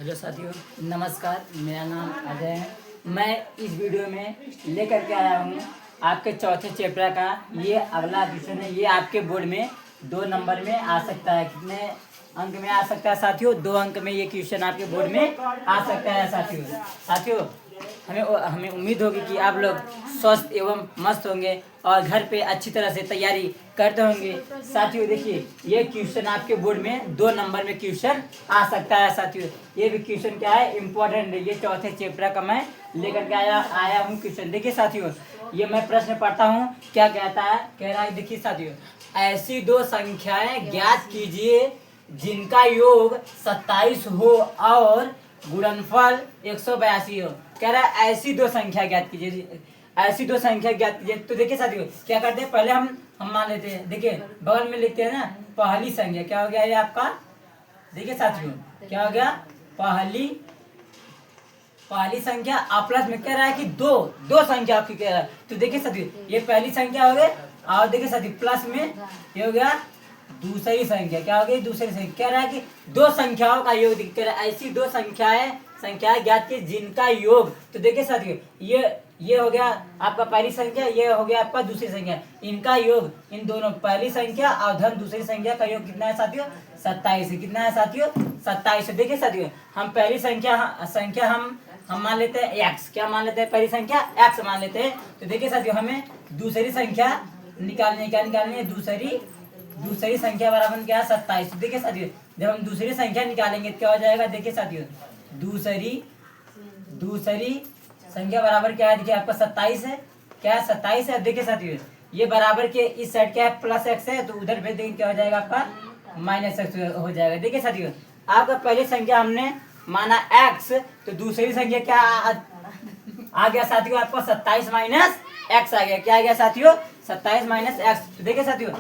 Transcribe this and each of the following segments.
Hello साथियों, नमस्कार। मेरा नाम अजय है। मैं इस वीडियो में लेकर के आया हूँ आपके चौथे चैप्टर का ये अगला क्वेश्चन है। ये आपके बोर्ड में 2 नंबर में आ सकता है। कितने अंक में आ सकता है साथियों? 2 अंक में ये क्वेश्चन आपके बोर्ड में आ सकता है साथियों। हमें उम्मीद होगी कि आप लोग स्वस्थ एवं मस्त होंगे और घर पे अच्छी तरह से तैयारी करते होंगे। साथियों देखिए, ये क्वेश्चन आपके बोर्ड में 2 नंबर में क्वेश्चन आ सकता है साथियों। ये भी क्वेश्चन क्या है, इम्पोर्टेंट है। ये चौथे चैप्टर का मैं लेकर के आया हूँ क्वेश्चन। देखिए साथियों, ये मैं प्रश्न पढ़ता हूँ। क्या कहता है? कह रहा है, देखिए साथियों, ऐसी 2 संख्याएं ज्ञात कीजिए जिनका योग 27 हो और गुणनफल 182 हो। कह रहा है ऐसी 2 संख्या ज्ञात कीजिए, ऐसी 2 संख्या ज्ञात कीजिए। तो देखिए साथियों, क्या करते हैं, पहले हम मान लेते हैं। देखिए बगल में लिखते हैं ना, पहली संख्या क्या हो गया ये आपका। देखिए साथियों, क्या हो गया, पहली संख्या आपस में कह रहा है कि दो संख्या आपकी कह रहा है। तो देखिए साथियों, ये पहली संख्या हो गई और देखिए साथियों प्लस में ये हो गया दूसरी संख्या। क्या हो गई? दूसरी संख्या। कह रहा है कि 2 संख्याओं का योग कह रहा है, ऐसी 2 संख्याएं ज्ञात की जिनका योग। तो देखिए साथियों, ये हो गया आपका पहली संख्या, ये हो गया आपका दूसरी संख्या। इनका योग, इन दोनों पहली संख्या और धन दूसरी संख्या का योग कितना है साथियों? 27 है। कितना है साथियों? 27। देखिए साथियों, हम पहली संख्या हम मान लेते हैं x। क्या मान लेते हैं? पहली संख्या x मान लेते हैं। तो देखिए साथियों, हमें दूसरी संख्या निकालनी है। दूसरी संख्या बराबर क्या है? 27। देखिए साथियों, जब हम दूसरी संख्या निकालेंगे क्या हो जाएगा? देखिए साथियों, दूसरी संख्या बराबर क्या है? देखिए आपका 27 है। क्या है? 27 है। देखिए साथियों, ये बराबर के इस साइड क्या है? प्लस एक्स है, तो उधर भेज देंगे क्या हो जाएगा आपका? माइनस एक्स हो जाएगा। देखिए साथियों, आपका पहली संख्या हमने माना x, तो दूसरी संख्या क्या आ गया साथियों? आपको 27 माइनस एक्स आ गया। क्या आ गया साथियों? 27 माइनस एक्स। तो देखिए साथियों,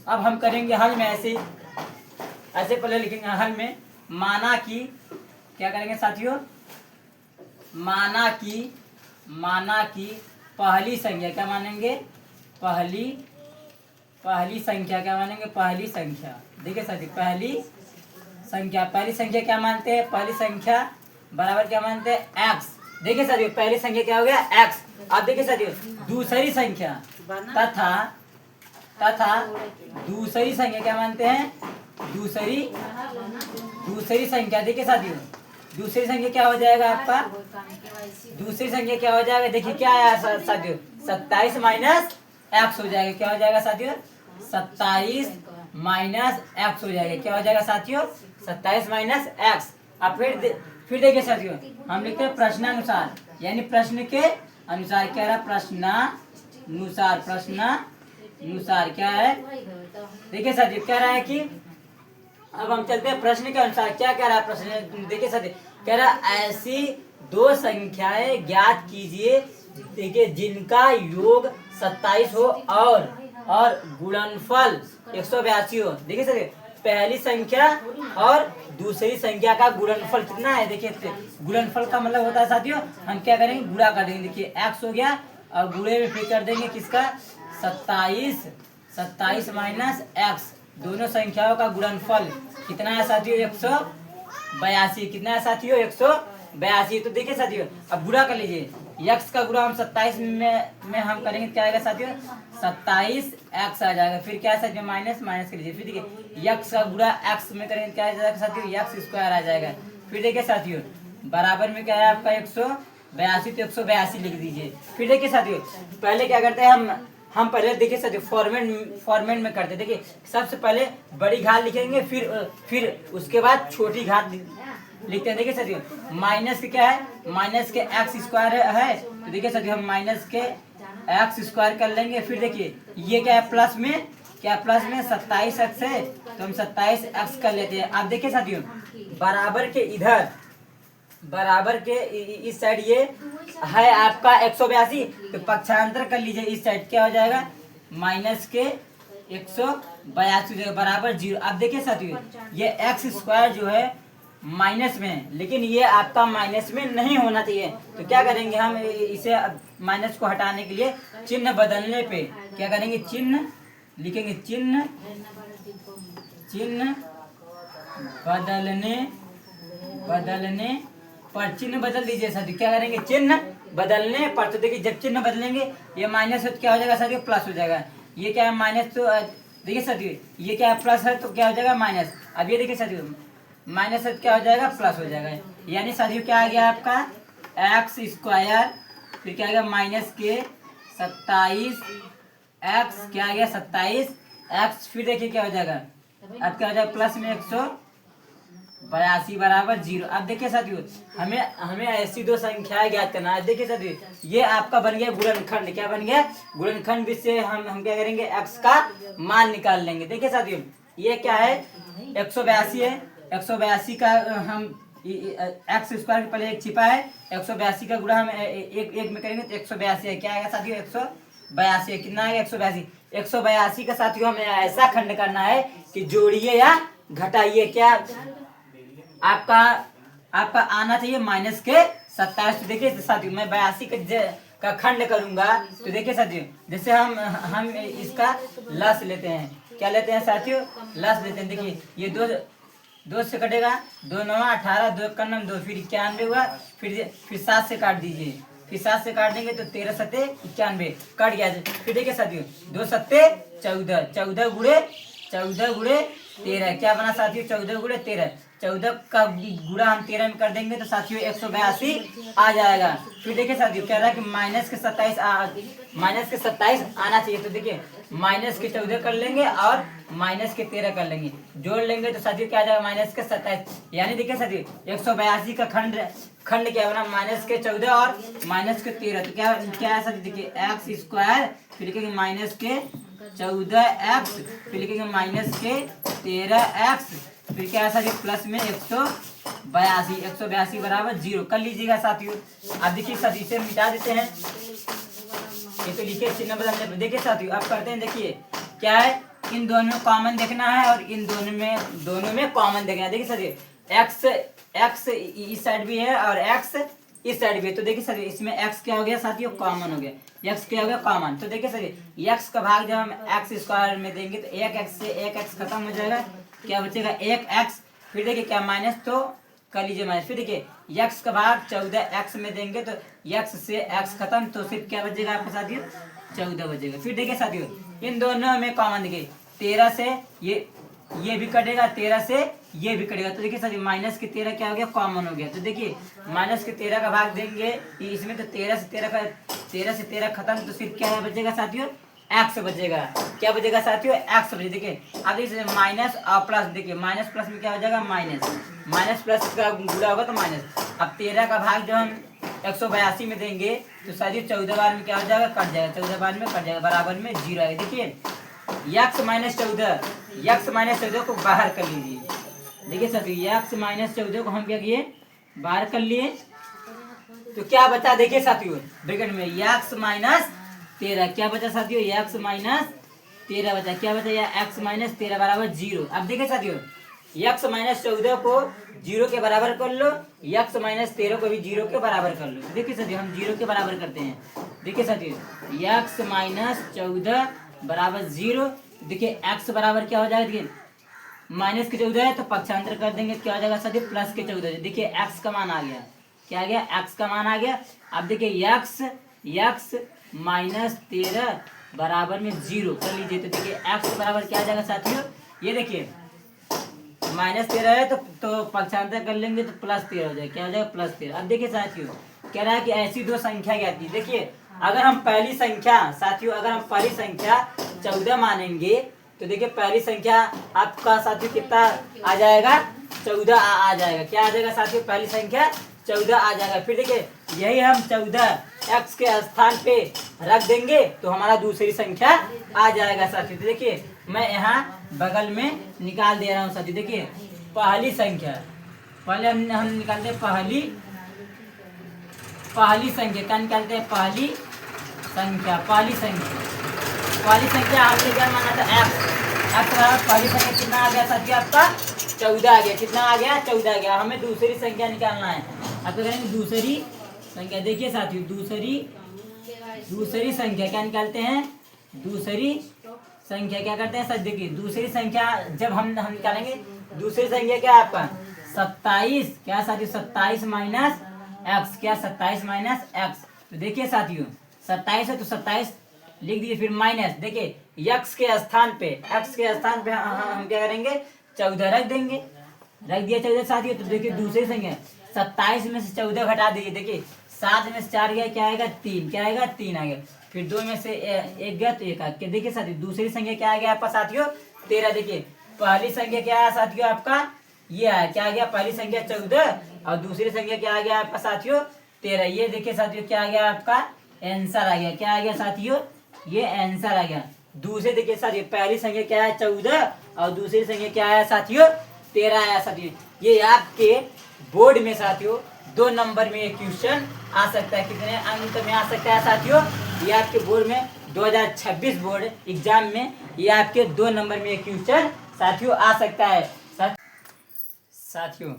अब हम करेंगे हल में ऐसे पहले लिखेंगे हल में। माना कि क्या करेंगे साथियों? माना कि पहली संख्या क्या मानेंगे? पहली संख्या क्या मानेंगे? पहली संख्या। देखिए साथियों, पहली संख्या क्या मानते हैं? पहली संख्या बराबर क्या मानते हैं? x। देखिए साथियों, पहली संख्या क्या हो गया? x। अब देखिए साथियों, दूसरी संख्या तथा दूसरी संख्या क्या मानते हैं? दूसरी संख्या। देखिए साथियों, दूसरी संख्या क्या हो जाएगा आपका? दूसरी संख्या क्या हो जाएगा? देखिए क्या आया साथियों? 27 माइनस एक्स हो जाएगा। क्या हो जाएगा साथियों? 27 माइनस एक्स हो जाएगा। क्या हो जाएगा साथियों? 27 माइनस एक्स। अब फिर देखिए साथियों, हम लिखते हैं प्रश्नानुसार, यानी प्रश्न के अनुसार। क्या रहा? प्रश्नानुसार क्या है? देखिए साथियों, कह रहा है कि अब हम चलते हैं प्रश्न के अनुसार। क्या कह रहा है प्रश्न? देखिए साथियों, कह रहा है ऐसी 2 संख्याएं ज्ञात कीजिए, देखिए, जिनका योग 27 हो और गुणनफल 182 हो। देखिए साथियों, पहली संख्या और दूसरी संख्या का गुणनफल कितना है? देखिए गुणनफल का मतलब होता है साथियों, हम क्या करेंगे? गुणा कर देंगे। देखिए x हो गया और गुणे में फिर कर देंगे किसका? 27 माइनस एक्स। दोनों संख्याओं का गुणनफल कितना है साथियों? 182। कितना है साथियों? 182। तो देखिए साथियों, अब गुणा कर लीजिए। x का गुणा हम 27 में हम करेंगे, क्या आएगा साथियों? 27 x आ जाएगा। फिर क्या है साथियों? माइनस कर लीजिए। फिर देखिए x का गुणा x में करेंगे, क्या आ जाएगा साथियों? x स्क्वायर आ जाएगा। फिर देखिए साथियों, बराबर में क्या है आपका? 182। तो 182 लिख दीजिए। फिर देखिए साथियों, पहले क्या करते हैं हम पहले देखिए साथियों फॉर्मेट में करते। देखिए सबसे पहले बड़ी घात लिखेंगे, फिर उसके बाद छोटी घात लिखते हैं। देखिए साथियों, माइनस के क्या है? माइनस के एक्स स्क्वायर है। तो देखिए साथियों, हम माइनस के एक्स स्क्वायर कर लेंगे। फिर देखिए ये क्या है? प्लस में 27 एक्स है, तो हम 27 एक्स कर लेते हैं। अब देखिए साथियों, बराबर के इस साइड ये है आपका 182, तो पक्षांतर कर लीजिए इस साइड। क्या हो जाएगा? माइनस के 182 बराबर 0। अब देखिए साथियों, ये एक्स स्क्वायर जो है माइनस में है, लेकिन ये आपका माइनस में नहीं होना चाहिए। तो क्या करेंगे हम? इसे माइनस को हटाने के लिए चिन्ह बदलने पे क्या करेंगे? चिन्ह लिखेंगे। चिन्ह बदलने बदलने पर चिन्ह बदल दीजिए साथियों। क्या करेंगे, चिन्ह बदलने पर। तो देखिए जब चिन्ह बदलेंगे ये माइनस है तो क्या हो जाएगा साथियों, प्लस हो जाएगा। ये क्या है माइनस, तो देखिए साथियों ये क्या है प्लस है तो क्या हो जाएगा माइनस। अब ये देखिए साथियों माइनस है तो क्या हो जाएगा, प्लस हो जाएगा। यानी साथियों क्या आ गया आपका एक्स स्क्वायर, फिर क्या आ गया माइनस के 27 एक्स, क्या आ गया 27 एक्स, फिर देखिए क्या हो जाएगा, अब क्या हो जाएगा प्लस में 182 बराबर 0। अब देखिए साथियों हमें हमें ऐसी दो संख्याएं ज्ञात करना है। देखिए साथियों ये आपका बन गया गुणनखंड। क्या बन गया, गुणनखंड से हम क्या करेंगे, एक्स का मान निकाल लेंगे। देखिए साथियों ये क्या है 182 है, 182 का हम एक्स स्क्वायर के पहले एक छिपा है, 182 का गुणा हम एक में करेंगे तो 182 है। क्या आएगा साथियों 182 है। कितना आएगा 182। 182 का साथियों हमें ऐसा खंड करना है कि जोड़िए या घटाइए। क्या आपका आपका आना चाहिए माइनस के 27। तो देखिए साथियों मैं 82 का खंड करूंगा तो देखिए साथियों जैसे हम इसका लस लेते हैं। क्या लेते हैं साथियों, लस लेते हैं। देखिए ये दो से कटेगा, 2 9 18, 2 का 2, फिर 91 हुआ, फिर 7 से काट दीजिए, फिर 7 से काट देंगे तो 13 सत्ते 91 कट गया। फिर देखिए साथियों 2 सत्ते 14, 14 गुड़े 13, क्या बना साथियों 14 गुड़े 13, 14 का गुणा हम 13 में कर देंगे तो साथियों 182 आ जाएगा। फिर देखिए साथियों कह रहा है कि माइनस के 27 आना चाहिए। तो देखिए माइनस के 14 कर लेंगे और माइनस के 13 कर लेंगे, जोड़ लेंगे तो साथियों क्या आ जाएगा माइनस के 27। यानी देखिए साथियों 182 का खंड क्या बना माइनस के 14 और माइनस के 13। तो क्या है साथियों देखिए एक्स स्क्वायर, फिर लिखेंगे माइनस के 14 एक्स, फिर लिखेंगे माइनस के 13 एक्स, फिर क्या है साथियों प्लस में 182 बराबर 0 कर लीजिएगा साथियों। अब देखिए साथियों इसे मिटा देते हैं, ये तो लिखे चिन्ह बदलने। देखिए साथियों अब करते हैं, देखिए क्या है इन दोनों में कॉमन देखना है और इन दोनों में कॉमन देखना है। देखिए साथियों एक्स इस साइड भी है और एक्स इस साइड भी है। तो देखिए साथियों इसमें एक्स क्या हो गया साथियों कॉमन हो गया, एक्स क्या हो गया कॉमन। तो देखिए साथियों एक्स का भाग जब हम एक्स स्क्वायर में देंगे तो एक एक्स से एक एक्स खत्म हो जाएगा, क्या बचेगा एक एक्स। फिर देखिए क्या माइनस तो कर लीजिए माइनस, फिर देखिए एक्स का भाग 14 एक्स में देंगे तो एक्स से एक्स खत्म, तो सिर्फ क्या बचेगा आपके साथियों 14 बचेगा। फिर देखिए साथियों इन दोनों में कॉमन देखिए 13 से ये भी कटेगा, 13 से ये भी कटेगा। तो देखिए साथियों माइनस के 13 क्या हो गया कॉमन हो गया। तो देखिए माइनस के 13 का भाग देंगे इसमें तो 13 से 13 खत्म, तो सिर्फ क्या बचेगा साथियों एक्स बचेगा। क्या बचेगा साथियों एक्स बचेगा। देखिए अब देखिए माइनस और प्लस, देखिए माइनस प्लस में क्या हो जाएगा माइनस प्लस का गुणा होगा तो माइनस। अब 13 का भाग जब हम 182 में देंगे तो साथियों 14 बार में क्या हो जाएगा कट जाएगा, 14 बार में कट जाएगा, बराबर में 0 आएगा। देखिए एक्स माइनस 14 को बाहर कर लीजिए। देखिए साथियों एक्स माइनस 14 को हम क्या किए बाहर कर लिए, तो क्या बचा देखिए साथियों ब्रैकेट में एक्स माइनस 13, क्या बचा साथियों एक्स माइनस 13 बचा, क्या बचा या एक्स माइनस 13 बराबर 0। अब देखिए साथियों एक्स माइनस 14 को 0 के बराबर कर लो, एक्स माइनस 13 को भी 0 के बराबर कर लो। देखिए साथियों हम 0 के बराबर करते हैं। देखिए साथियों एक्स माइनस 14 बराबर 0। देखिए एक्स बराबर क्या हो जाएगा, देखिए माइनस के 14 है तो पक्षांतर कर देंगे, क्या हो जाएगा साथियों प्लस के 14। देखिए एक्स का मान आ गया, क्या आ गया एक्स का मान आ गया। अब देखिए एक्स माइनस 13 बराबर में 0 कर लीजिए। तो देखिए एक्स बराबर क्या आ जाएगा साथियों, ये देखिए माइनस 13 है तो पक्षांतर कर लेंगे तो प्लस 13 हो जाएगा, क्या हो जाएगा प्लस 13। अब देखिए साथियों कह रहा है कि ऐसी दो संख्या ज्ञात कीजिए। देखिए अगर हम पहली संख्या 14 मानेंगे तो देखिए पहली संख्या आपका साथियों कितना आ जाएगा 14 आ जाएगा, क्या आ जाएगा साथियों पहली संख्या 14 आ जाएगा। फिर देखिए यही हम 14 एक्स के स्थान पे रख देंगे तो हमारा दूसरी संख्या आ जाएगा साथियों। तो देखिए मैं यहाँ बगल में निकाल दे रहा हूँ साथियों। देखिए पहली संख्या, पहले हम निकालते हैं पहली संख्या, क्या निकालते हैं पहली संख्या हमने क्या माना था एक्स पहली संख्या कितना आ गया साथियों आपका 14 आ गया, कितना आ गया 14 आ गया। हमें दूसरी संख्या निकालना है। अब तो करेंगे दूसरी संख्या। देखिए साथियों दूसरी संख्या क्या निकालते हैं, दूसरी संख्या क्या करते हैं सर, देखिए दूसरी संख्या जब हम निकालेंगे, दूसरी संख्या क्या है आपका 27 क्या साथियों, 27 माइनस एक्स, क्या 27 माइनस एक्स। तो देखिए साथियों 27 है तो 27 लिख दीजिए, फिर माइनस, देखिए एक्स के स्थान पे, एक्स के स्थान पे हम क्या करेंगे, 14 रख देंगे। रख दिया 14 साथियों। तो देखिए दूसरी संख्या 27 में से 14 घटा दीजिए, देखिए 7 में से 4 गया, क्या आएगा 3, क्या आएगा 3 आ गया। फिर 2 में से 1 गया तो 1 आ गया। देखिए साथियों दूसरी संख्या क्या आ गया आपका साथियों 13। देखिए पहली संख्या क्या है साथियों आपका, ये है क्या आ गया, पहली संख्या 14 और दूसरी संख्या क्या आ गया आपका साथियों 13। ये देखिए साथियों क्या आ गया आपका आंसर आ गया, क्या आ गया साथियों, ये आंसर आ गया। दूसरे देखिए साथियों पहली संख्या क्या है 14 और दूसरी संख्या क्या है साथियों 13 आया साथियों। ये आपके बोर्ड में साथियों 2 नंबर में ये क्वेश्चन आ सकता है। कितने अंक में आ सकता है साथियों, ये आपके बोर्ड में 2026 बोर्ड एग्जाम में ये आपके 2 नंबर में क्वेश्चन साथियों आ सकता है। साथियों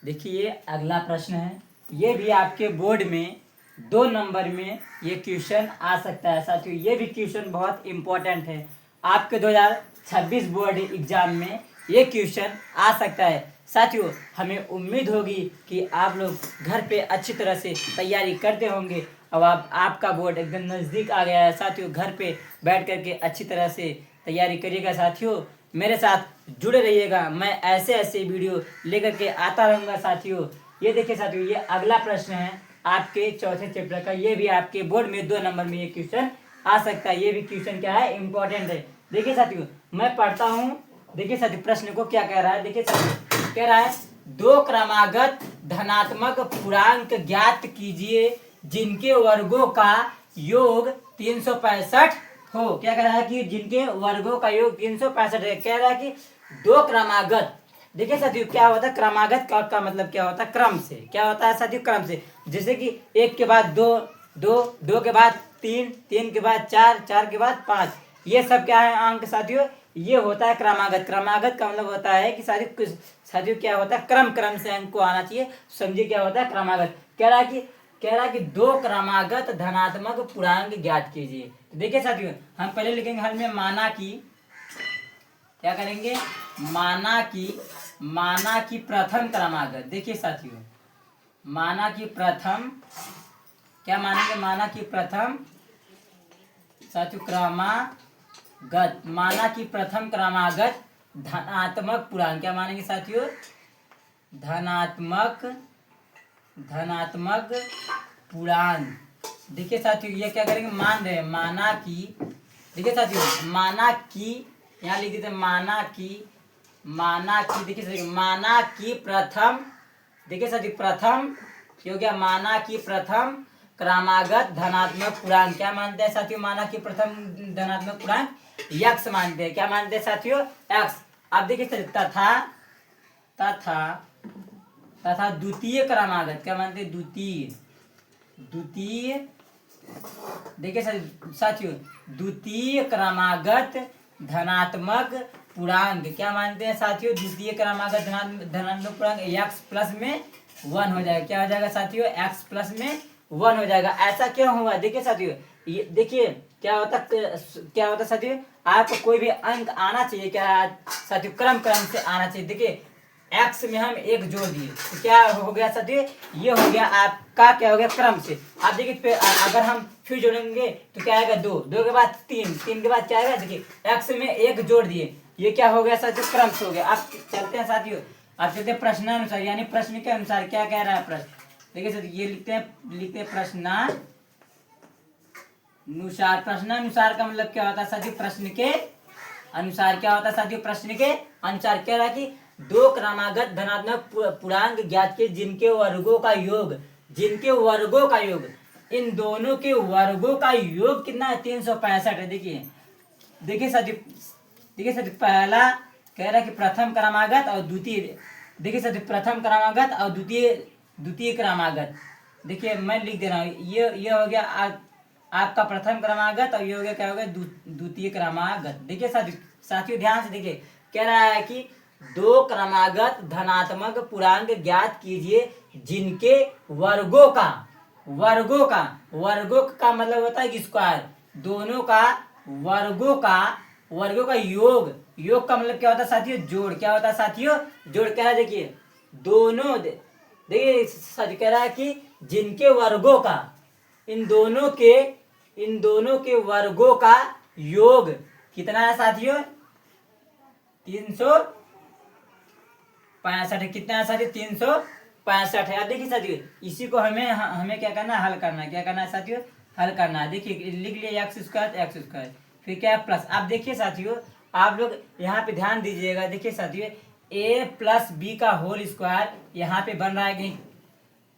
देखिए अगला प्रश्न है, ये भी आपके बोर्ड में 2 नंबर में ये क्वेश्चन आ सकता है साथियों। ये भी क्वेश्चन बहुत इंपॉर्टेंट है, आपके 2026 बोर्ड एग्जाम में ये क्वेश्चन आ सकता है साथियों। हमें उम्मीद होगी कि आप लोग घर पे अच्छी तरह से तैयारी करते होंगे। अब आपका बोर्ड एकदम नज़दीक आ गया है साथियों, घर पे बैठ करके अच्छी तरह से तैयारी करिएगा साथियों। मेरे साथ जुड़े रहिएगा, मैं ऐसे ऐसे वीडियो लेकर के आता रहूँगा साथियों। ये देखिए साथियों ये अगला प्रश्न है आपके चौथे चैप्टर का, ये भी आपके बोर्ड में 2 नंबर में ये क्वेश्चन आ सकता है। ये भी क्वेश्चन क्या है, इम्पोर्टेंट है। देखिए साथियों मैं पढ़ता हूँ, देखिए साथियों प्रश्न को क्या कह रहा है। देखिए साथियों कह रहा है 2 क्रमागत धनात्मक पूर्णांक ज्ञात कीजिए जिनके वर्गों का योग 365 हो। क्या कह रहा है कि जिनके वर्गों का योग 365 है। कह रहा है कि 2 क्रमागत, देखिए साथियों क्या होता है क्रमागत का मतलब क्या होता है, क्रम से, क्या होता है साथियों क्रम से। जैसे कि 1 के बाद 2, 2 के बाद 3, 3 के बाद 4, 4 के बाद 5, ये सब क्या है अंक साथियों, ये होता है क्रमागत। क्रमागत का मतलब होता है कि साथियों क्या होता है क्रम से अंक को आना चाहिए, समझिए क्या होता है क्रमागत। कह रहा है कि 2 क्रमागत धनात्मक पूर्णांक ज्ञात कीजिए। तो देखिए साथियों हम पहले लिखेंगे हल में माना कि, क्या करेंगे, माना कि प्रथम क्रमागत। देखिए साथियों माना कि प्रथम, क्या मानेंगे, माना कि प्रथम साथियों क्रमागत, माना कि प्रथम क्रमागत धनात्मक पूर्णांक, क्या मानेंगे साथियों, धनात्मक पूर्णांक। देखिए साथियों ये क्या करेंगे, मान रहे हैं माना कि, देखिए साथियों माना कि, यहाँ लिख देते माना कि, देखिए साथियों माना कि प्रथम, देखिए साथियों प्रथम हो गया, माना कि प्रथम क्रमागत धनात्मक पूर्णांक, क्या मानते हैं साथियों, माना कि प्रथम धनात्मक पूर्णांक यक्स मानते हैं। क्या मानते हैं साथियों, एक्स। अब देखिए तथा द्वितीय क्रमागत, क्या मानते हैं, द्वितीय, देखिए साथियों द्वितीय क्रमागत धनात्मक पूर्णांक, क्या मानते हैं साथियों, द्वितीय क्रमागत धनात्मक पूर्णांक एक्स प्लस में 1 हो जाएगा। क्या हो जाएगा साथियों, एक्स प्लस में 1 हो जाएगा। ऐसा क्यों हुआ, देखिए साथियों ये देखिए क्या होता साथियों, आपको कोई भी अंक आना चाहिए, क्या साथियों क्रम से आना चाहिए। देखिए एक्स में हम 1 जोड़ दिए तो क्या हो गया साथियों, ये हो गया आपका क्या हो गया क्रम से। आप देखिए अगर हम फिर जोड़ेंगे तो क्या आएगा 2, 2 के बाद 3, 3 के बाद क्या आएगा, देखिए एक्स में 1 जोड़ दिए, ये क्या हो गया साथियों क्रम से हो गया। आप चलते हैं साथियों, आप चलते हैं प्रश्नानुसार, यानी प्रश्न के अनुसार क्या कह रहा है प्रश्न। देखिए साथियों ये लिखते हैं प्रश्नानुसार। प्रश्नानुसार का मतलब क्या होता है साथियों, प्रश्न के अनुसार। क्या होता है साथियों, प्रश्न के अनुसार। कह रहा है कि 2 क्रमागत धनात्मक पूर्णांक ज्ञात के जिनके वर्गों का योग, इन दोनों के वर्गों का योग कितना है, 365 है। देखिए साथियों पहला कह रहा है कि प्रथम क्रमागत और द्वितीय, देखिए साथियों प्रथम क्रमागत और द्वितीय क्रमागत। देखिए मैं लिख दे रहा हूँ, ये हो गया आपका प्रथम क्रमागत और ये हो गया क्या हो गया द्वितीय क्रमागत। देखिए साथियों ध्यान से देखिए, कह रहा है कि 2 क्रमागत धनात्मक पूर्णांक ज्ञात कीजिए जिनके वर्गों का मतलब होता है कि स्क्वायर, दोनों का वर्गों का योग का मतलब क्या होता है साथियों, जोड़। क्या होता है साथियों, जोड़। क्या है देखिए दोनों देखिए सच कह रहा है कि जिनके वर्गों का इन दोनों के वर्गों का योग कितना है साथियों? 365 कितना है साथियों? 365 है। अब देखिए साथियों इसी को हमें क्या करना है? हल करना है। क्या करना है साथियों? हल करना है। देखिए लिख लिए एक्स स्क्वायर फिर क्या है प्लस। आप देखिए साथियों आप लोग यहाँ पे ध्यान दीजिएगा। देखिए साथियों a प्लस बी का होल स्क्वायर यहाँ पे बन रहा है कि नहीं?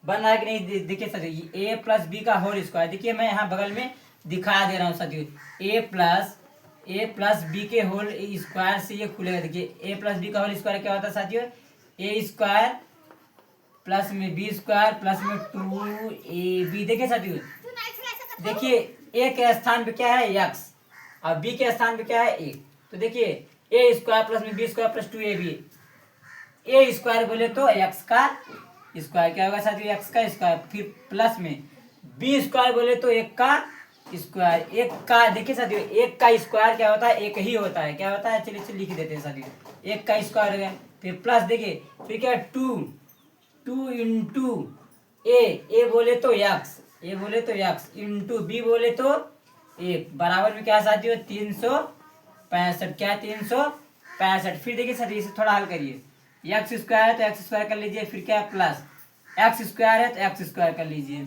बन रहा है कि नहीं? देखिए साथियों a प्लस बी का होल स्क्वायर, देखिए मैं यहाँ बगल में दिखा दे रहा हूँ साथियों। a प्लस बी के होल स्क्वायर से ये खुलेगा। देखिए a प्लस बी का होल स्क्वायर क्या होता है साथियों? a स्क्वायर प्लस में बी स्क्वायर प्लस में 2ab। देखिए साथियों देखिए a के स्थान पे क्या है? x और b के स्थान पे क्या है? a। तो देखिए a स्क्वायर प्लस में B square plus 2ab। a square बोले तो x का स्क्वायर क्या होगा साथियों? x का स्क्वायर फिर प्लस में b स्क्वायर बोले तो 1 का स्क्वायर। 1 का देखिए साथियों 1 का स्क्वायर क्या होता है? 1 ही होता है। क्या होता है? चलिए लिख देते हैं साथियों 1 का स्क्वायर हो गया। फिर प्लस देखिए फिर क्या 2 इंटू ए बोले तो x इंटू बी बोले तो 1 बराबर में क्या साथियों? 365। क्या है? 365। फिर देखिए साथियों इसे थोड़ा हल करिए। एक्स स्क्वायर है तो एक्स स्क्वायर कर लीजिए। फिर क्या है? प्लस एक्स स्क्वायर है तो एक्स स्क्वायर कर लीजिए।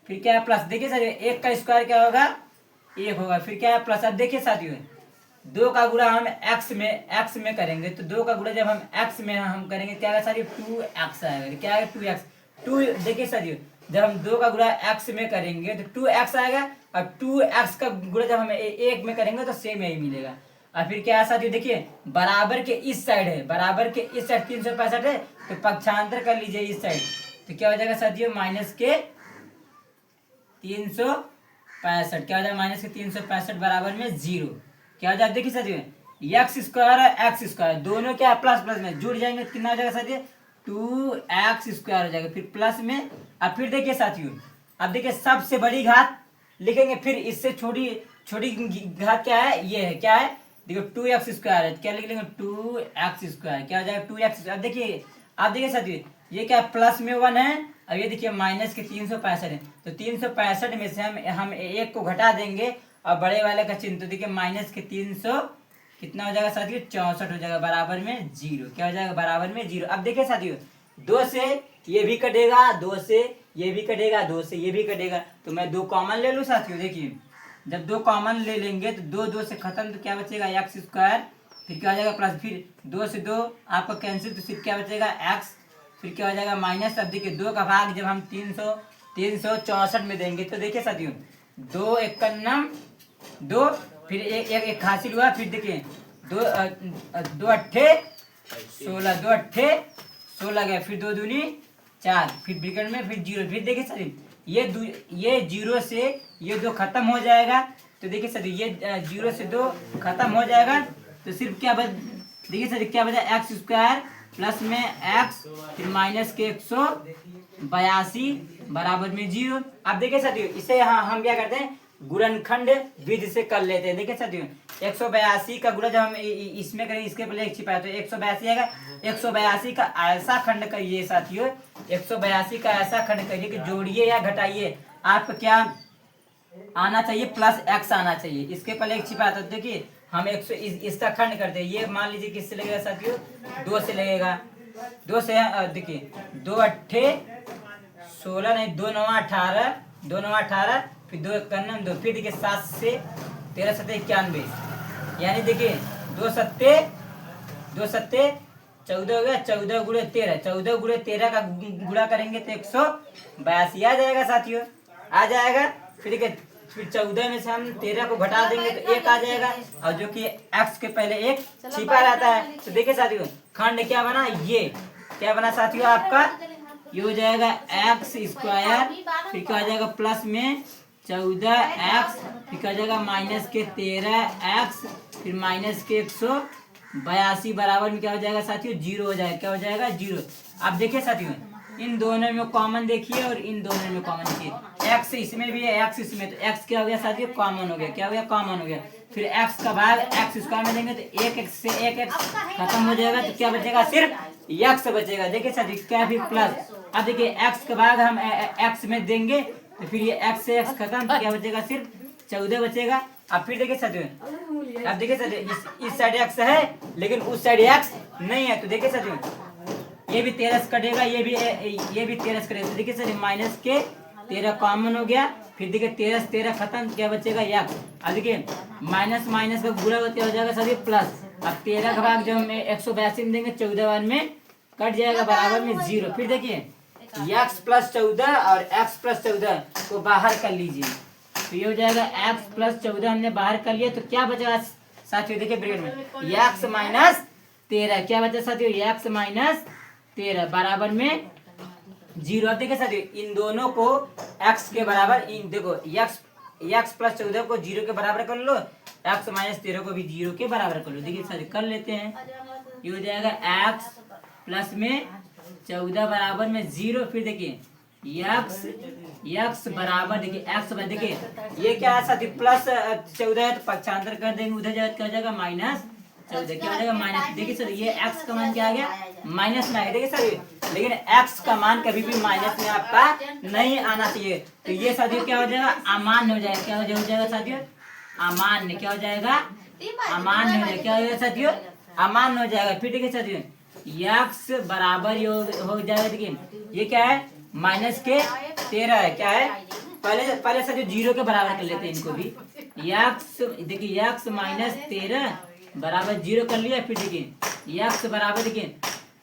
फिर क्या है? प्लस देखिए साथियों 1 का स्क्वायर क्या होगा? 1 होगा। फिर क्या है? प्लस। अब देखिए साथियों 2 का गुणा हम x में करेंगे तो 2 का गुणा जब हम x में हम करेंगे क्या आएगा साथियों? 2x आएगा। क्या आएगा? 2x। 2 देखिए साथियों जब हम 2 का गुणा x में करेंगे तो 2x आएगा और 2x का गुणा जब हम 1 में करेंगे तो सेम यही मिलेगा। और फिर क्या है साथियों देखिए बराबर के इस साइड है, बराबर के इस साइड 365 है तो पक्षांतर कर लीजिए इस साइड। तो क्या हो जाएगा साथियों? माइनस के 365। क्या हो जाएगा? माइनस के 365 बराबर में 0। क्या हो जाएगा? देखिए साथियों एक्स स्क्वायर और एक्स स्क्वायर दोनों क्या प्लस प्लस में जुड़ जाएंगे तो कितना हो जाएगा साथियों? 2x स्क्वायर हो जाएगा। फिर प्लस में अब फिर देखिए साथियों अब देखिए सबसे बड़ी घात लिखेंगे फिर इससे छोटी छोटी घात क्या है? ये है क्या है? देखो 2x स्क्वायर है क्या लिख लेंगे? 2x square. क्या हो जाएगा? 2x। अब देखिए साथियों ये क्या प्लस में 1 है। अब ये देखिए माइनस के 365 है तो 365 में से हम 1 को घटा देंगे और बड़े वाले का चिन्ह तो देखिए माइनस के 300 कितना हो जाएगा साथियों? 64 हो जाएगा बराबर में 0। क्या हो जाएगा? बराबर में 0। अब देखिए साथियों 2 से ये भी कटेगा, 2 से ये भी कटेगा, 2 से ये भी कटेगा तो मैं 2 कॉमन ले लूँ साथियों। देखिए जब 2 कॉमन ले लेंगे तो 2 से खत्म तो क्या बचेगा? X square. फिर क्या हो जाएगा? प्लस फिर 2 से 2 आपका कैंसिल तो सिर्फ क्या बचेगा? एक्स। फिर क्या हो जाएगा? माइनस। अब देखिए 2 का भाग जब हम 364 में देंगे तो देखिए साथियों 2 1 2 फिर एक हासिल हुआ। फिर देखिए 2 अट्ठे 16, 2 अट्ठे 16 गया। फिर 2 दूनी 4 फिर ब्रैकेट में फिर 0। फिर देखिए सर ये 0 से ये 2 खत्म हो जाएगा तो देखिए सर ये 0 से 2 खत्म हो जाएगा तो सिर्फ क्या देखिए सर क्या बचा? एक्स स्क्वायर प्लस में एक्स फिर माइनस के 182 बराबर में 0। अब देखिए साथियों इसे हम क्या करते हैं? गुणनखंड विधि से कर लेते हैं। देखिए साथियों 182 का गुणा जब हम इसमें करेंगे इसके पहले एक छिपाया तो 182 आएगा। 182 का ऐसा खंड करिए साथियों 182 का ऐसा खंड करिए कि जोड़िए या घटाइए आपको क्या आना चाहिए? प्लस x आना चाहिए। इसके पहले एक छिपाया तो देखिए हम 100 इसका खंड करते हैं। ये मान लीजिए किससे लगेगा साथियों? 2 से लगेगा। 2 से देखिए 2 अट्ठे 16 नहीं 2 9 18 2 9 18 फिर 2 91 2 फिर देखिए 7 से 13 7 91 यानी देखिए 2 सत्ते 14 हो गया। 14 गुणे 13 14 गुणे 13 का गुणा करेंगे तो 182 आ जाएगा साथियों, आ जाएगा। फिर देखिए फिर 14 में से हम 13 को घटा देंगे तो 1 आ जाएगा और जो कि x के पहले 1 छिपा रहता है। तो देखिए साथियों खंड क्या बना? ये क्या बना साथियों? आपका ये हो जाएगा एक्स स्क्वायर फिर क्या हो जाएगा? प्लस में 14x फिर क्या हो जाएगा? माइनस के 13x फिर माइनस के 182 बराबर में क्या हो जाएगा साथियों? 0 हो जाएगा। क्या हो जाएगा? 0। अब देखिए साथियों इन दोनों में कॉमन देखिए और इन दोनों में कॉमन देखिए। एक्स इसमें भी है एक्स इसमें तो एक्स क्या हो गया साथियों? कॉमन हो गया। क्या हो गया? कॉमन हो गया। फिर एक्स का भाग एक्स स्क्वायर में देंगे तो 1 x से 1 x खत्म हो जाएगा तो क्या बचेगा? सिर्फ एक्स बचेगा। देखिए साथियों क्या फिर प्लस, अब देखिए एक्स के बाद हम एक्स में देंगे तो फिर ये एक्स से एक्स खत्म, तो क्या बचेगा सिर्फ 14 बचेगा। अब फिर देखिए साथियों, अब देखिए साथियों इस साइड एक्स है लेकिन उस साइड एक्स नहीं है, तो देखिए साथियों ये भी 13 से कटेगा, ये भी 13 से कटेगा। तो देखिए साथियों माइनस के 13 कॉमन हो गया, फिर देखिए 13 से 13 खत्म, क्या बचेगा एक्स। अब देखिए माइनस माइनस का गुणा होते हो जाएगा साथियों प्लस। अब 13 का भाग जब हम 182 में देंगे 14 बार में कट जाएगा बराबर में 0। फिर देखिए एक्स प्लस 14 और एक्स प्लस 14 को बाहर कर लीजिए, तो ये हो जाएगा एक्स प्लस 14 हमने बाहर कर लिया, तो क्या बचेगा साथियों देखिए ब्रैकेट में एक्स माइनस 13, क्या बचा साथियों एक्स माइनस 13 बराबर में 0। अब देखिए साथियों इन दोनों को एक्स के बराबर, इन देखो एक्स प्लस 14 को 0 के बराबर कर लो, एक्स माइनस 13 को भी 0 के बराबर कर लो। देखिए साथियों कर लेते हैं, ये हो जाएगा एक्स प्लस में 14 बराबर में 0। फिर देखिए एक्स बराबर, देखिए एक्स देखिए ये क्या है साथी प्लस 14 है तो पक्षांतर कर देंगे, उधर जाएगा क्या हो जाएगा माइनस 14, क्या हो जाएगा माइनस। देखिए सर ये एक्स का मान क्या आ गया माइनस में आ गया। देखिए सर लेकिन एक्स का मान कभी भी माइनस में आपका नहीं आना चाहिए, तो ये साथियों क्या हो जाएगा अमान्य हो जाएगा। क्या हो जाएगा साथियों अमान्य, क्या हो जाएगा अमान्य हो जाएगा, क्या हो जाएगा साथियों अमान्य हो जाएगा। फिर देखिए साथियों एक्स बराबर हो जाएगा, देखिए ये क्या है माइनस के 13 है, क्या है पहले साथियों 0 के बराबर कर लेते हैं इनको भी। एक्स देखिए एक्स माइनस 13 बराबर 0 कर लिया। फिर देखिए एक्स बराबर देखिए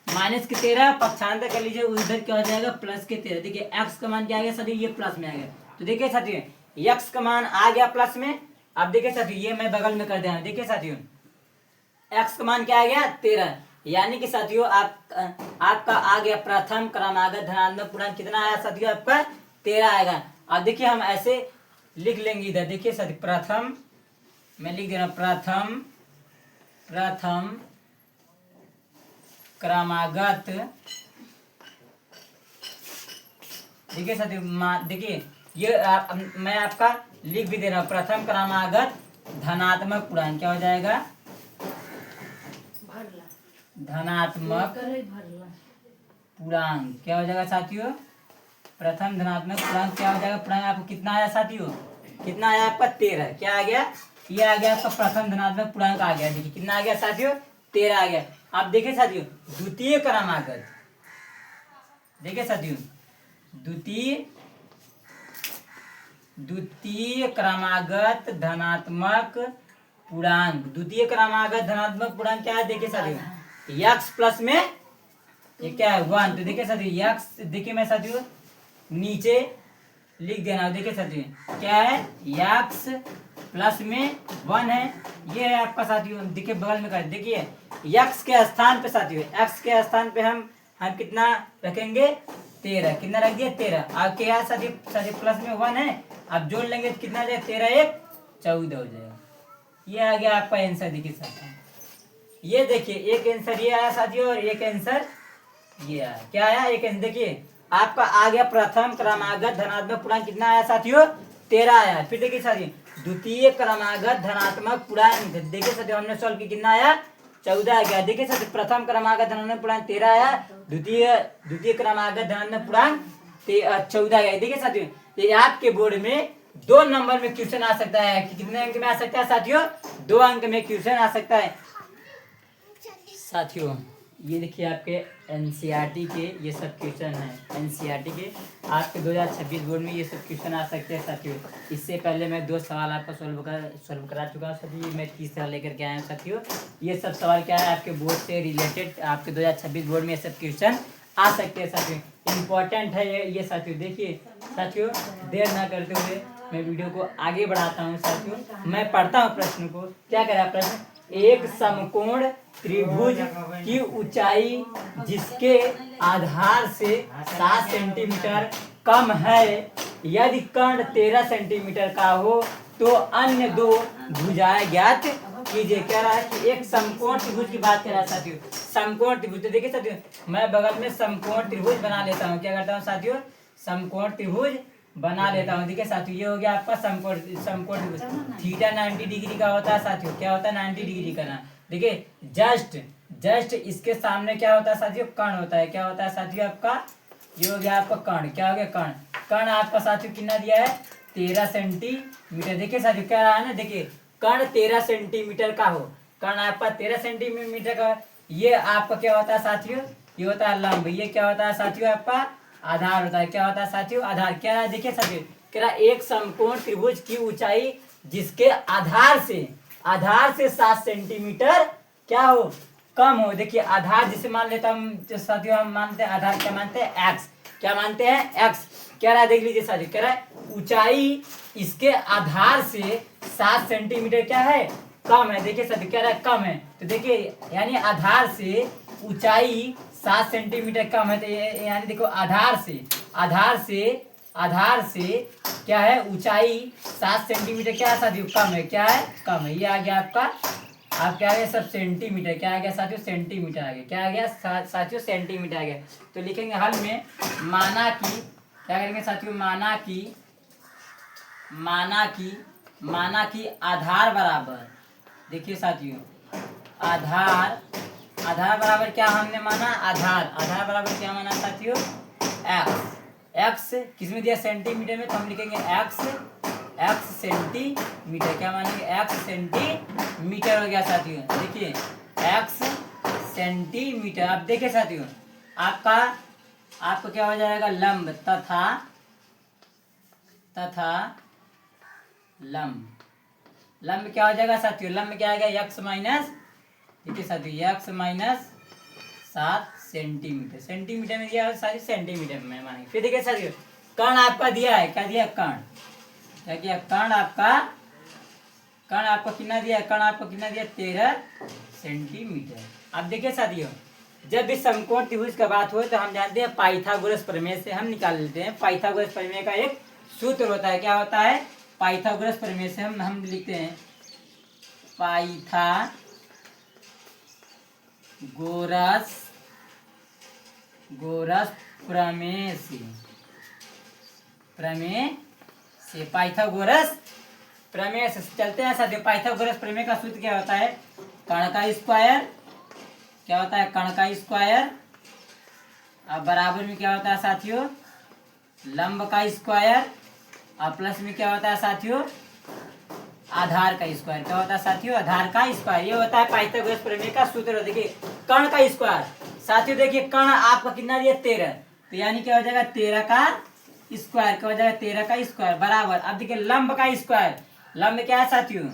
माइनस के 13 पक्षांतर कर लीजिए, उधर क्या हो जाएगा प्लस के 13। देखिए एक्स का मान क्या आ गया साथियों ये प्लस में आ गया, तो देखिए साथियों एक्स का मान आ गया प्लस में। अब देखिए साथियों ये मैं बगल में कर दिया, देखिए साथियों एक्स का मान क्या आ गया 13, यानी कि साथियों आपका आ गया प्रथम क्रमागत धनात्मक पूर्णांक कितना आया साथियों आपका 13 आएगा। अब देखिए हम ऐसे लिख लेंगे इधर, देखिए साथियों प्रथम मैं लिख दे रहा हूं प्रथम क्रमागत, देखिए साथियों देखिए ये मैं आपका लिख भी दे रहा हूं प्रथम क्रमागत धनात्मक पूर्णांक, क्या हो जाएगा धनात्मक पूर्णांक, क्या हो जाएगा साथियों प्रथम धनात्मक पूर्णांक, क्या हो जाएगा पूर्णांक आपको कितना आया साथियों कितना आया आपका 13, क्या आ गया ये आ गया आपका प्रथम धनात्मक पूर्णांक आ गया। देखिए कितना आ गया साथियों 13 आ गया। अब देखिए साथियों द्वितीय क्रमागत, देखिए साथियों द्वितीय क्रमागत धनात्मक पूर्णांक, द्वितीय क्रमागत धनात्मक पूर्णांक क्या है देखिए साथियों एक्स प्लस में ये क्या है 1, तो देखिए साथियों एक्स देखिए मैं साथियों नीचे लिख देना, देखिए साथियों क्या है एक्स प्लस में 1 है, ये है आपका साथियों देखिए बगल में कर देखिए एक्स के स्थान पे साथियों एक्स के स्थान पे हम कितना रखेंगे 13, कितना रख दिया 13, और क्या है साथियों प्लस में 1 है, अब जोड़ लेंगे तो कितना जाएगा 13 1 14 हो जाएगा। ये आ गया आपका आंसर। देखिए साथियों ये देखिए एक आंसर ये आया साथियों और एक आंसर ये आया, क्या आया एक आंसर देखिए आपका आ गया प्रथम क्रमागत धनात्मक पूर्णांक कितना आया साथियों 13 आया। फिर देखिए साथियों द्वितीय क्रमागत धनात्मक पूर्णांक, देखिए साथियों हमने सॉल्व किया कितना आया 14 आ गया। देखिए साथियों प्रथम क्रमागत धनात्मक पूर्णांक 13 आया, द्वितीय क्रमागत धनात्मक पूर्णांक 14 आया। देखिए साथियों ये आपके बोर्ड में 2 नंबर में क्वेश्चन आ सकता है, कितने अंक में आ सकता है साथियों 2 अंक में क्वेश्चन आ सकता है। साथियों ये देखिए आपके एनसीईआरटी के ये सब क्वेश्चन हैं, एनसीईआरटी के आपके 2026 बोर्ड में ये सब क्वेश्चन आ सकते हैं साथियों। इससे पहले मैं 2 सवाल आपका सॉल्व करा चुका हूँ साथियों, मैं 30 सवाल लेकर के आया हूँ साथियों। ये सब सवाल क्या है आपके बोर्ड से रिलेटेड, आपके 2026 बोर्ड में ये सब क्वेश्चन आ सकते हैं साथियों, इम्पोर्टेंट है ये साथियों। देखिए साथियों देर ना करते हुए मैं वीडियो को आगे बढ़ाता हूँ साथियों, मैं पढ़ता हूँ प्रश्न को। क्या कह रहा है प्रश्न, एक समकोण त्रिभुज की ऊंचाई जिसके आधार से 7 सेंटीमीटर कम है, यदि कर्ण 13 सेंटीमीटर का हो तो अन्य 2 भुजाएं ज्ञात कीजिए। कह रहा है कि एक समकोण त्रिभुज की बात कर रहा है साथियों, समकोण त्रिभुज। तो देखिए साथियों मैं बगल में समकोण त्रिभुज बना लेता हूँ, क्या करता हूँ साथियों समकोण त्रिभुज बना लेता हूँ। देखिए साथियों ये हो गया आपका समकोण त्रिभुज, थीटा 90 डिग्री का होता है साथियों, क्या होता है 90 डिग्री का ना। देखिए जस्ट जस्ट इसके सामने क्या होता है साथियों, कर्ण होता है। क्या होता है साथियों आपका, ये हो गया आपका कर्ण। क्या हो गया, कर्ण। कर्ण आपका साथियों कितना दिया है, 13 सेंटीमीटर। देखिए साथियों क्या रहा है ना, देखिए कर्ण 13 सेंटीमीटर का हो, कर्ण आपका 13 सेंटीमीटर का। ये आपका क्या होता है साथियों, ये होता है लंब। ये क्या होता है साथियों आपका आधार होता है। क्या होता है साथियों, आधार। क्या रहा देखिए साथियों, कह रहा एक समकोण त्रिभुज की ऊंचाई जिसके आधार से 7 सेंटीमीटर क्या हो, कम हो। देखिए आधार जिसे मान लेता हम साथियों, हम मानते हैं आधार क्या मानते हैं, एक्स। क्या मानते हैं, एक्स। कह रहा है देख लीजिए साथियों, कह रहा है ऊंचाई इसके आधार से 7 सेंटीमीटर क्या है, कम है। देखिए साथियों क्या रहा है, कम है। तो देखिए यानी आधार से ऊंचाई 7 सेंटीमीटर कम है। तो ये यानी देखो आधार से क्या है, ऊंचाई 7 सेंटीमीटर क्या है साथियों, कम है। क्या है, कम है। ये आ गया आपका, आप क्या आ गया सब सेंटीमीटर। क्या आ गया साथियों, सेंटीमीटर आ गया। क्या आ गया साथियों, सेंटीमीटर आ गया। तो लिखेंगे हल में, माना कि क्या करेंगे साथियों, माना कि आधार बराबर, देखिए साथियों आधार बराबर क्या हमने माना, आधार बराबर क्या माना साथियों, एक्स किसमें दिया, सेंटीमीटर में। तो हम लिखेंगे एक्स सेंटीमीटर। क्या मानेंगे, एक्स सेंटीमीटर हो गया साथियों। देखिए एक्स सेंटीमीटर। अब देखिए साथियों आपका क्या हो जाएगा, लंब तथा लंब क्या हो जाएगा साथियों, लंब क्या आएगा, एक्स माइनस, देखिए साथियों एक्स माइनस 7 सेंटीमीटर। सेंटीमीटर में दिया है साथियों, सेंटीमीटर में मानेंगे। फिर देखिए साथियों कर्ण आपका दिया है, क्या दिया, कर्ण। क्या किया, कर्ण आपका कितना दिया है, कर्ण आपको कितना दिया, 13 सेंटीमीटर। अब देखिए साथियों जब भी समकोण त्रिभुज का बात हो तो हम जानते हैं पाइथागोरस प्रमेय से हम निकाल लेते हैं। पाइथागोरस प्रमेय का एक सूत्र होता है। क्या होता है, पाइथागोरस प्रमेय से हम लिखते हैं पाइथागोरस प्रमेय से पाइथागोरस प्रमेय से चलते हैं साथियों। पाइथागोरस प्रमेय का सूत्र क्या होता है, कर्ण का स्क्वायर। क्या होता है, कर्ण का स्क्वायर। अब बराबर में क्या होता है साथियों, लंब का स्क्वायर। और प्लस में क्या होता है साथियों, आधार का स्क्वायर। क्या होता है साथियों, आधार का स्क्वायर। ये होता है पाइथागोरस प्रमेय का सूत्र। देखिए कर्ण का स्क्वायर साथियों, देखिए कर्ण आपका कितना दिया, 13। तो यानी क्या हो जाएगा, 13 का स्क्वायर। क्या हो जाएगा, 13 का स्क्वायर बराबर। अब देखिए लंब का स्क्वायर। लंब क्या है साथियों,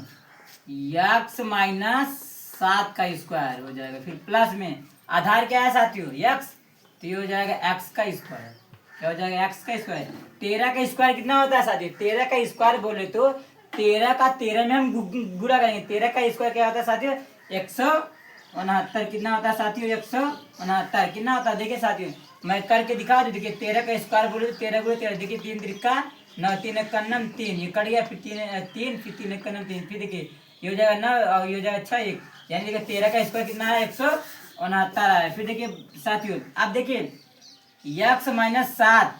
एक्स माइनस 7 का स्क्वायर हो जाएगा। फिर प्लस में आधार क्या है साथियों, एक्स। तो ये हो जाएगा एक्स का स्क्वायर। क्या हो जाएगा, एक्स का स्क्वायर। 13 का स्क्वायर कितना होता है साथियों, 13 का स्क्वायर बोले तो 13 का 13 में हम गुणा करेंगे। 13 का स्क्वायर क्या होता है साथियों, 169। कितना होता है साथियों, 169 कितना होता है। देखिए साथियों मैं करके दिखा दूं। देखिए 13 का स्क्वायर बोले तो 13 गुणे 13। देखिए 3 त्रिका 9, 3 एक 3, ये कट गया। फिर 3 फिर 3 एक 3। फिर देखिए ये हो जाएगा 9 और ये हो जाएगा 6 1। यानी देखिए 13 का स्क्वायर कितना है, 169 है। फिर देखिए साथियों आप देखिए x माइनस 7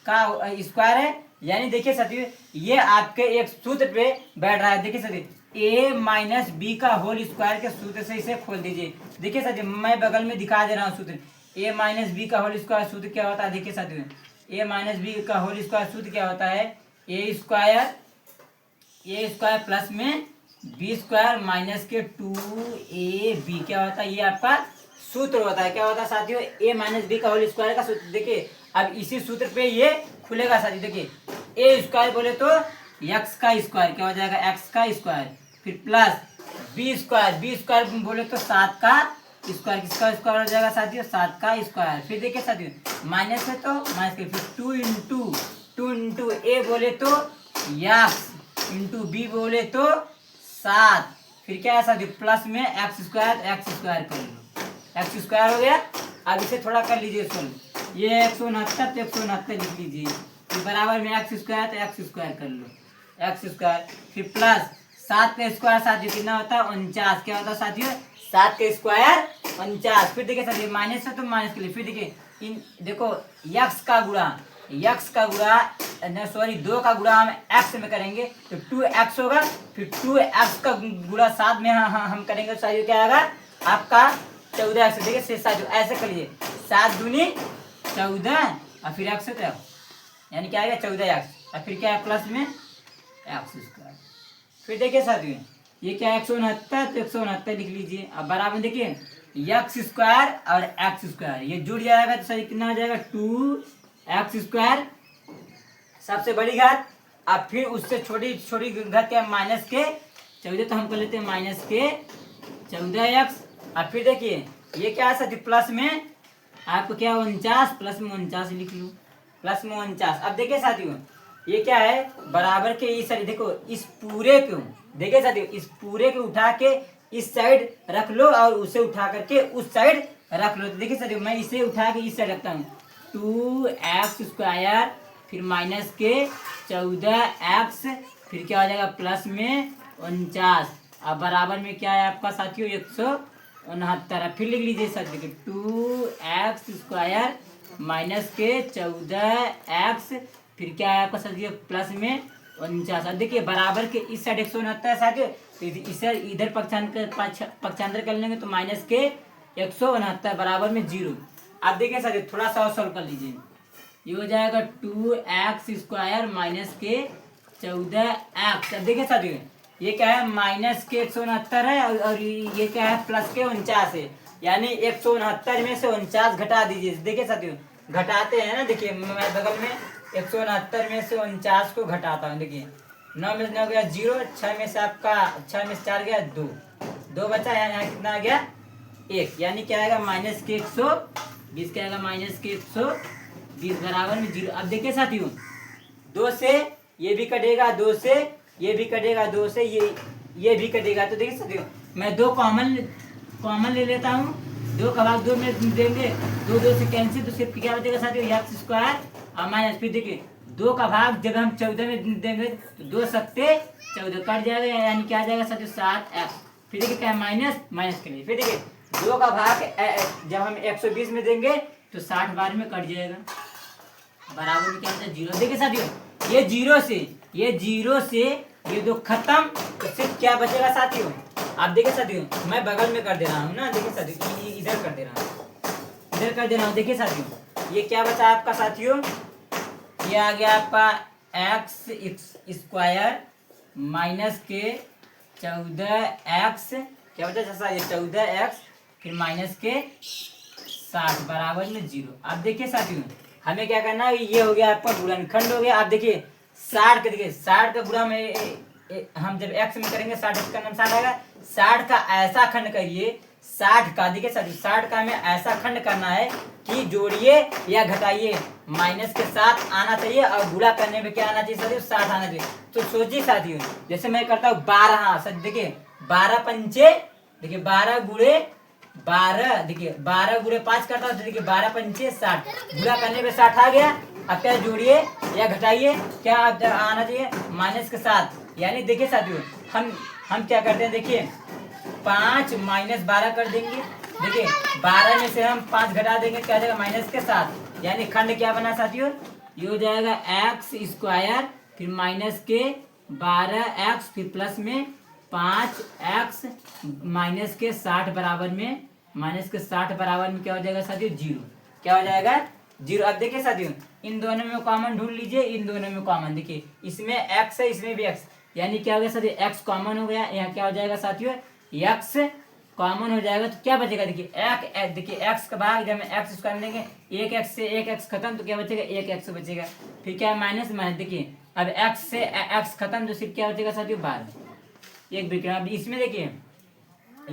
का स्क्वायर है। यानी देखिए साथियों ये आपके एक सूत्र पे बैठ रहा है। देखिए साथियों a माइनस बी का होल स्क्वायर के सूत्र से इसे खोल दीजिए। देखिए साथियों मैं बगल में दिखा दे रहा हूँ सूत्र। a माइनस बी का होल स्क्वायर सूत्र क्या होता है, देखिए साथियों a माइनस बी का होल स्क्वायर सूत्र क्या होता है, ए स्क्वायर प्लस में बी स्क्वायर माइनस के 2ab। क्या होता है, ये आपका सूत्र होता है। क्या होता है साथियों, a माइनस बी का होल स्क्वायर का सूत्र। देखिए अब इसी सूत्र पे ये खुलेगा साथियों। देखिए a स्क्वायर बोले तो x का स्क्वायर। क्या हो जाएगा, x का स्क्वायर। फिर प्लस बी स्क्वायर बोले तो 7 का स्क्वायर। किसका स्क्वायर हो जाएगा साथियों, 7 का स्क्वायर। फिर देखिए साथियों माइनस है तो माइनस के, फिर 2 इंटू a बोले तो x इंटू बी बोले तो 7। फिर क्या है साथियों प्लस में एक्स स्क्वायर कर लो। एक्स स्क्वायर हो गया। अब इसे थोड़ा कर लीजिए सोल्व। ये 169 तो 169 लिख लीजिए। फिर बराबर में एक्स स्क्वायर तो एक्स स्क्वायर कर लो, एक्स स्क्वायर। फिर प्लस 7 का स्क्वायर साथियों कितना होता है, 49। क्या होता है साथियों, 7 का स्क्वायर 49। फिर देखिए साथियों माइनस है तो माइनस के लिए। फिर देखिए इन देखो एक्स का गुणा एक्स का गुणा सॉरी 2 का गुणा हम एक्स में करेंगे तो 2x होगा। फिर 2x का गुणा 7 में हम करेंगे तो साथियों क्या आएगा आपका 14x। देखिए से साथियों ऐसे कर लीजिए 7 दूनी 14 और फिर x होता है यानी क्या आएगा 14x और फिर क्या है प्लस में x²। फिर देखिए साथियों ये क्या है 169 तो 169 लिख लीजिए। अब बराबर देखिए x² और x² ये जुड़ जाएगा तो सही कितना हो जाएगा 2x²। सबसे बड़ी घात अब फिर उससे छोटी छोटी घात क्या माइनस के 14 तो हम कर लेते हैं माइनस के 14x। अब फिर देखिए ये क्या है साथियों प्लस में आपको क्या 49 प्लस में 49 लिख लूँ प्लस में 49। अब देखिए साथियों ये क्या है बराबर के इस साइड देखो इस पूरे को देखिए साथियों इस पूरे को उठा के इस साइड रख लो और उसे उठा करके उस साइड रख लो। तो देखिए साथियों मैं इसे उठा के इस साइड रखता हूँ 2x² फिर माइनस के 14x फिर क्या हो जाएगा प्लस में 49। अब बराबर में क्या है आपका साथियों 169। फिर लिख लीजिए सर देखिए 2x² माइनस के 14x फिर क्या है आपका साथियों प्लस में 49। अब देखिए बराबर के इस साइड 169 साथियों तो इसे इधर पक्षांतर कर लेंगे तो माइनस के 169 बराबर में 0। अब देखिए साथियों थोड़ा सा और सॉल्व कर लीजिए ये हो जाएगा 2x² माइनस के 14x। अब देखिए साथियों ये क्या है माइनस के 169 है और ये क्या है प्लस के 49 है यानी 169 में से 49 घटा दीजिए। देखिए साथियों घटाते हैं ना देखिए मैं बगल में 169 में से 49 को घटाता हूँ। देखिए 9 में से 9 गया 0 6 में से आपका 6 में से 4 गया 2 बचा यहाँ कितना आ गया 1 यानी क्या आएगा माइनस के 120 क्या आएगा माइनस के 120 बराबर में 0। अब देखिए साथियों 2 से ये भी कटेगा 2 से ये भी कटेगा 2 से ये भी कटेगा। तो देखिए साथियों मैं 2 कॉमन ले लेता हूँ 2 का भाग 2 में देंगे 2 से कैंसिल तो सिर्फ क्या बचेगा साथियों x² और माइनस फिर देखिए 2 का भाग जब हम 14 में देंगे तो 2 सत्ते 14 कट जाएगा यानी क्या आ जाएगा साथियों 7x। फिर देखिए क्या माइनस के लिए फिर देखिए 2 का भाग जब हम 120 में देंगे तो 60 बार में कट जाएगा बराबर में क्या होता है 0। देखिए साथियों ये 0 से ये 2 खत्म तो सिर्फ क्या बचेगा साथियों। आप देखिए साथियों मैं बगल में कर दे रहा हूँ ना देखिए साथियों इधर कर दे रहा हूँ देखिए साथियों ये क्या बचा आपका साथियों ये आ गया आपका x² माइनस के 14x क्या बचा जैसा ये 14x फिर माइनस के 60 बराबर में 0। अब देखिए साथियों हमें क्या करना है ये हो गया आपका गुणनखंड हो गया। आप देखिए 60 का देखिए 60 का गुणा में हम जब x में करेंगे 60 का नाम 60 आएगा 60 का ऐसा खंड करिए 60 का देखिए साथियों 60 का हमें ऐसा खंड करना है कि जोड़िए या घटाइए माइनस के साथ आना चाहिए और गुणा करने में क्या आना चाहिए साथियों 60 आना चाहिए। तो सोचिए साथियों जैसे मैं करता हूँ 12 देखिए 12 पंचे देखिए 12 गुणे 12 देखिए 12 गुणे 5 करता हूँ तो देखिए 12 पंचे 60 गुणा करने में 60 आ गया। अब क्या जोड़िए या घटाइए क्या आना चाहिए माइनस के साथ यानी देखिए साथियों हम क्या करते हैं देखिए 5 माइनस 12 कर देंगे देखिए 12 में से हम 5 घटा देंगे क्या जाएगा माइनस के साथ यानी खंड क्या बना साथियों ये हो जाएगा x² फिर माइनस के 12x फिर प्लस में 5x माइनस के 60 बराबर में क्या हो जाएगा साथियों 0 क्या हो जाएगा 0। अब देखिए साथियों इन दोनों में कॉमन ढूंढ लीजिए इन दोनों में कॉमन देखिए इसमें x है इसमें भी x यानी क्या हो गया साथियों x कॉमन हो गया यहाँ क्या हो जाएगा साथियों x कॉमन हो जाएगा तो क्या बचेगा देखिए x का भाग जब हम x² लेंगे 1x से 1x खत्म तो क्या बचेगा 1x बचेगा फिर क्या है माइनस देखिए अब x से x खत्म तो सिर्फ क्या बचेगा साथियों 12 एक ब्रेक। अब इसमें देखिए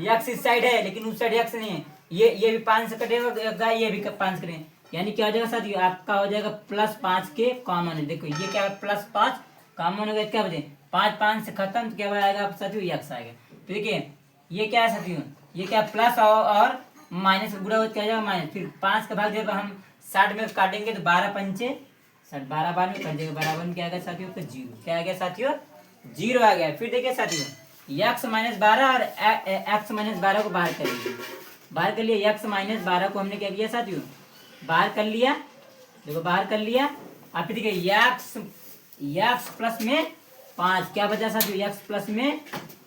x इस साइड है लेकिन उस साइड x नहीं है ये भी 5 से कटेगा ये भी 5 करेंगे यानी क्या हो जाएगा साथियों आपका हो जाएगा +5 के कॉमन है। देखो ये क्या है +5 कॉमन हो गया क्या बचे 5 से खत्म तो क्या आएगा साथियों x आएगा। तो देखिए ये क्या है साथियों ये क्या प्लस और माइनस गुणा हो क्या जाएगा माइनस फिर 5 का भाग जब हम 60 में काटेंगे तो 12 पंचे 60 12 बार में कट जाएगा बराबर में क्या आ गया साथियों 0 क्या आ गया साथियों 0 आ गया। फिर देखिए साथियों x - 12 और x - 12 को बाहर कर लीजिए बाहर कर लिया x - 12 को हमने क्या किया साथियों बाहर कर लिया देखो बाहर कर लिया। अब फिर देखिए एक्स प्लस में 5 क्या बचा साथियों, एक्स प्लस में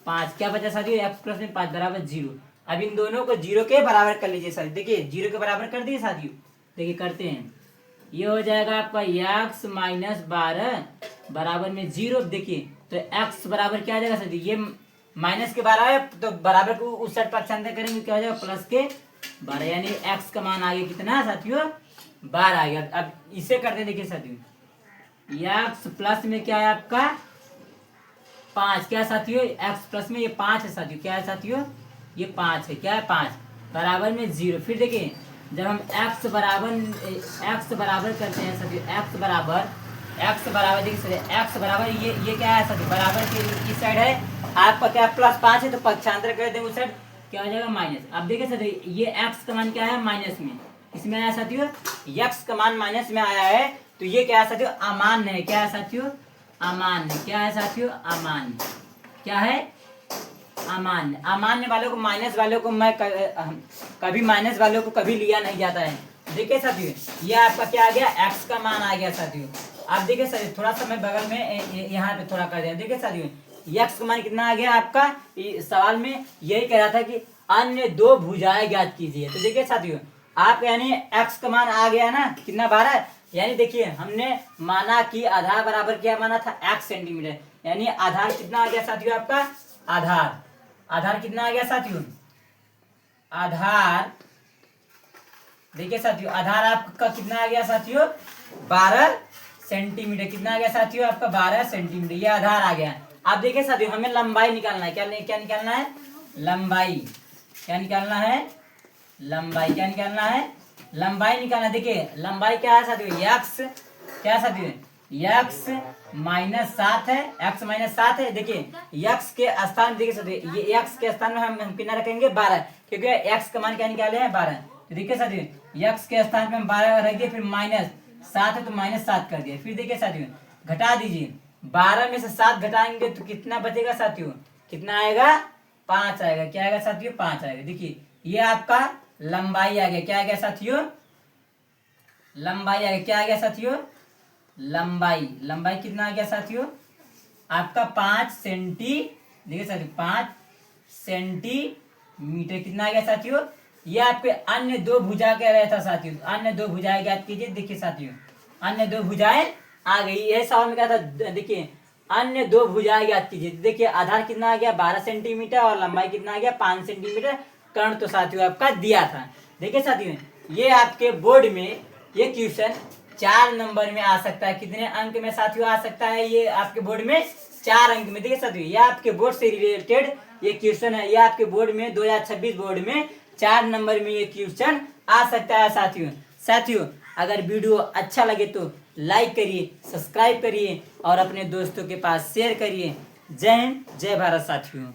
5 क्या बचा साथियों, एक्स प्लस में 5 बराबर 0। अब इन दोनों को 0 के बराबर कर लीजिए साथियों। देखिए 0 के बराबर कर दिए साथियों। देखिए करते हैं, ये हो जाएगा आपका एक्स माइनस 12 बराबर में 0। देखिए तो एक्स बराबर क्या आ जाएगा साथियों, ये माइनस के 12 है तो बराबर को उस साइड पक्षांतर करेंगे, क्या हो जाएगा प्लस के 12, यानी एक्स का मान आ गया कितना साथियों, 12 आ गया। अब इसे करते हैं, देखिए साथियों एक्स प्लस में क्या है आपका 5 क्या साथियों, एक्स प्लस में ये 5 है साथियों, क्या है साथियों, ये 5 है, क्या है 5 बराबर में 0। फिर देखिए जब हम x बराबर करते हैं साथियों, x बराबर देखिए सर, x बराबर ये क्या है साथियों, बराबर के इस साइड है आपका क्या प्लस 5 है तो पक्षांतर कर देंगे उस साइड, क्या हो जाएगा माइनस। अब देखिए साथियों ये x का मान क्या है माइनस में, इसमें आया साथियों x का मान माइनस में आया है, तो ये क्या है साथियों अमान्य है, क्या है साथियों अमान्य, क्या है साथियों अमान्य, क्या है अमान्य। अमान्य वालों को माइनस वालों को मैं कभी माइनस वालों को कभी लिया नहीं जाता है। देखिए साथियों ये आपका क्या आ गया, x का मान आ गया साथियों। आप देखिए साथियों थोड़ा सा मैं बगल में यहाँ पे थोड़ा कर दिया, देखिए साथियों x का मान कितना आ गया आपका, सवाल में यही कह रहा था कि अन्य दो भुजाएं ज्ञात कीजिए। तो देखिए साथियों आप यानी x का मान आ गया ना कितना 12, यानी देखिए हमने माना कि आधार बराबर क्या माना था x सेंटीमीटर, यानी आधार कितना आ गया साथियों आपका, आधार कितना आ गया साथियों, आधार देखिए साथियों आधार आपका कितना आ गया साथियों 12 सेंटीमीटर, कितना आ गया साथियों आपका 12 सेंटीमीटर, ये आधार आ गया। आप देखिए साथियों हमें लंबाई निकालना है, क्या निकालना है, लंबाई क्या निकालना है, लंबाई क्या निकालना है, लंबाई निकालना है। देखिए लंबाई क्या है साथियों, एक्स क्या है साथियों, एक्स माइनस 7 है, एक्स माइनस 7 है। देखिए एक्स के स्थान देखिए साथियों, ये एक्स के स्थान में हम कितना रखेंगे 12, क्योंकि एक्स का मान क्या निकाले हैं 12। तो देखिए साथियों एक्स के स्थान पे हम 12 रख दिए, फिर माइनस 7 है तो माइनस 7 कर दिए। फिर देखिए साथियों घटा दीजिए, 12 में से 7 घटाएंगे तो कितना बचेगा साथियों, कितना आएगा 5 आएगा, क्या आएगा साथियों 5 आएगा। देखिए ये आपका लंबाई आ गया, क्या आ गया साथियों, लंबाई आ गया, क्या आ गया साथियों, लंबाई कितना आ गया साथियों आपका 5 सेंटी, देखिए साथियों 5 सेंटीमीटर कितना आ गया साथियों। ये आपके अन्य दो भुजा कह रहा था साथियों, अन्य दो भुजाएं ज्ञात कीजिए। देखिए साथियों अन्य दो भुजाएं आ गई, यह सवाल में क्या था, देखिए अन्य दो भुजाएं ज्ञात कीजिए। देखिए आधार कितना आ गया 12 सेंटीमीटर और लंबाई कितना आ गया 5 सेंटीमीटर, कर्ण तो साथियों आपका दिया था। देखिए साथियों ये आपके बोर्ड में ये क्वेश्चन 4 नंबर में आ सकता है, कितने अंक में साथियों आ सकता है, ये आपके बोर्ड में 4 अंक में। देखिए साथियों ये आपके बोर्ड से रिलेटेड ये क्वेश्चन है, ये आपके बोर्ड में 2026 बोर्ड में 4 नंबर में ये क्वेश्चन आ सकता है साथियों अगर वीडियो अच्छा लगे तो लाइक करिए, सब्सक्राइब करिए और अपने दोस्तों के पास शेयर करिए। जय हिंद, जय भारत साथियों।